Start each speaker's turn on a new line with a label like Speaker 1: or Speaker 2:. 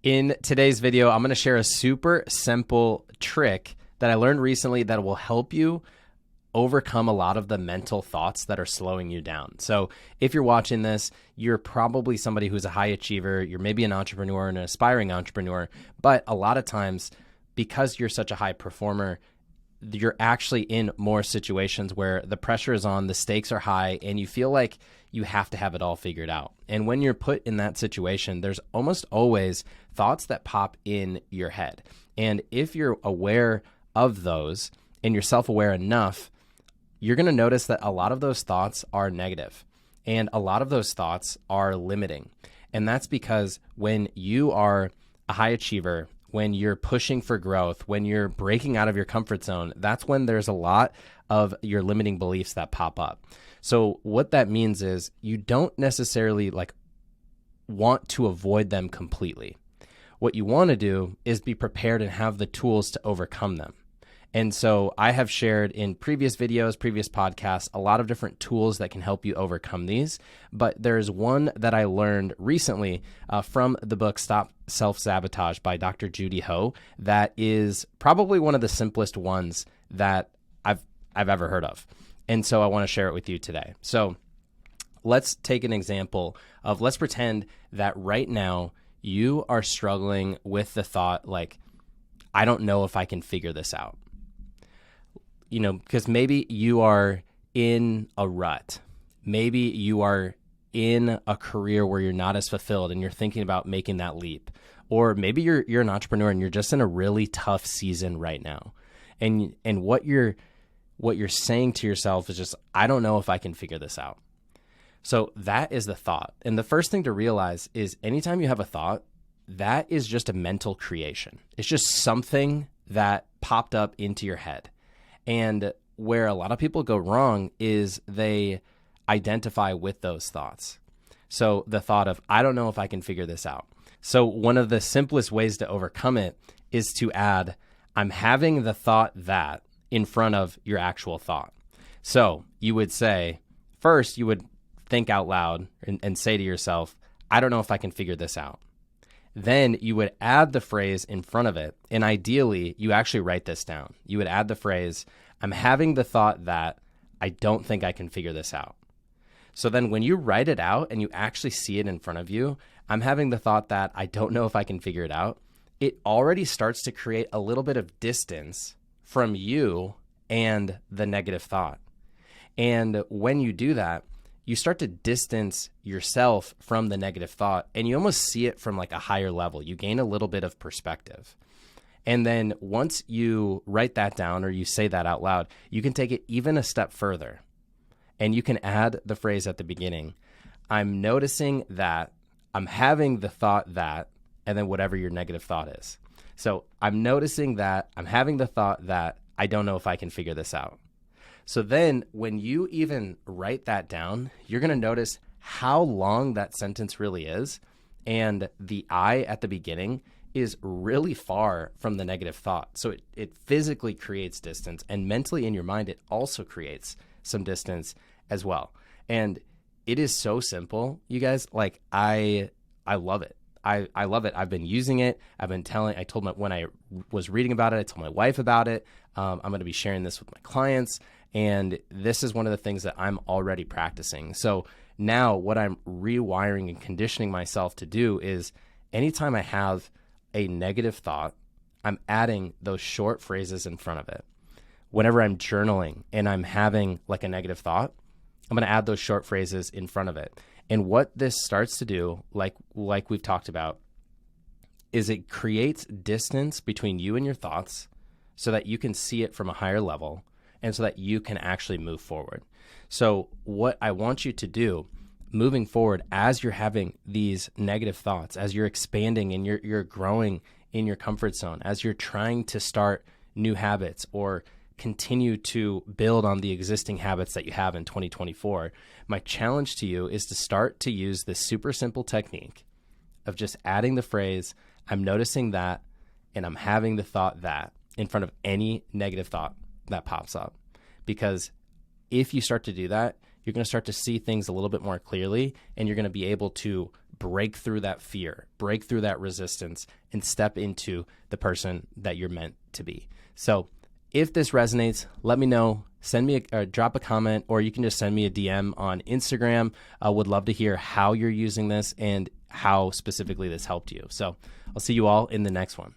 Speaker 1: In today's video, I'm going to share a super simple trick that I learned recently that will help you overcome a lot of the mental thoughts that are slowing you down. So if you're watching this, you're probably somebody who's a high achiever. You're maybe an entrepreneur and an aspiring entrepreneur, but a lot of times because you're such a high performer, you're actually in more situations where the pressure is on, the stakes are high, and you feel like you have to have it all figured out. And when you're put in that situation, there's almost always thoughts that pop in your head. And if you're aware of those and you're self-aware enough, you're going to notice that a lot of those thoughts are negative and a lot of those thoughts are limiting. And that's because when you are a high achiever, when you're pushing for growth, when you're breaking out of your comfort zone, that's when there's a lot of your limiting beliefs that pop up. So what that means is you don't necessarily want to avoid them completely. What you want to do is be prepared and have the tools to overcome them. And so I have shared in previous videos, previous podcasts, a lot of different tools that can help you overcome these. But there's one that I learned recently from the book Self Sabotage by Dr. Judy Ho that is probably one of the simplest ones that I've ever heard of. And so I want to share it with you today. So let's take an example of, let's pretend that right now you are struggling with the thought I don't know if I can figure this out. Because maybe you are in a rut. Maybe you are in a career where you're not as fulfilled and you're thinking about making that leap. Or maybe you're an entrepreneur and you're just in a really tough season right now. And what you're saying to yourself is just, I don't know if I can figure this out. So that is the thought. And the first thing to realize is anytime you have a thought, that is just a mental creation. It's just something that popped up into your head. And where a lot of people go wrong is they identify with those thoughts. So the thought of, I don't know if I can figure this out. So one of the simplest ways to overcome it is to add, I'm having the thought that in front of your actual thought. So you would say, first you would think out loud and say to yourself, I don't know if I can figure this out. Then you would add the phrase in front of it. And ideally, you actually write this down. You would add the phrase, I'm having the thought that I don't think I can figure this out. So then when you write it out and you actually see it in front of you, I'm having the thought that I don't know if I can figure it out. It already starts to create a little bit of distance from you and the negative thought. And when you do that, you start to distance yourself from the negative thought and you almost see it from a higher level. You gain a little bit of perspective. And then once you write that down or you say that out loud, you can take it even a step further and you can add the phrase at the beginning, I'm noticing that, I'm having the thought that, and then whatever your negative thought is. So I'm noticing that, I'm having the thought that I don't know if I can figure this out. So then when you even write that down, you're going to notice how long that sentence really is. And the I at the beginning is really far from the negative thought. So it physically creates distance, and mentally in your mind, it also creates some distance as well. And it is so simple, you guys. I love it. I love it. I've been using it. When I was reading about it, I told my wife about it. I'm going to be sharing this with my clients. And this is one of the things that I'm already practicing. So now what I'm rewiring and conditioning myself to do is anytime I have a negative thought, I'm adding those short phrases in front of it. Whenever I'm journaling and I'm having a negative thought, I'm going to add those short phrases in front of it. And what this starts to do, like we've talked about, is it creates distance between you and your thoughts so that you can see it from a higher level and so that you can actually move forward. So what I want you to do moving forward, as you're having these negative thoughts, as you're expanding and you're growing in your comfort zone, as you're trying to start new habits or continue to build on the existing habits that you have in 2024, my challenge to you is to start to use this super simple technique of just adding the phrase, I'm noticing that, and I'm having the thought that in front of any negative thought that pops up. Because if you start to do that, you're going to start to see things a little bit more clearly, and you're going to be able to break through that fear, break through that resistance, and step into the person that you're meant to be. So if this resonates, let me know. Send me drop a comment, or you can just send me a DM on Instagram. I would love to hear how you're using this and how specifically this helped you. So I'll see you all in the next one.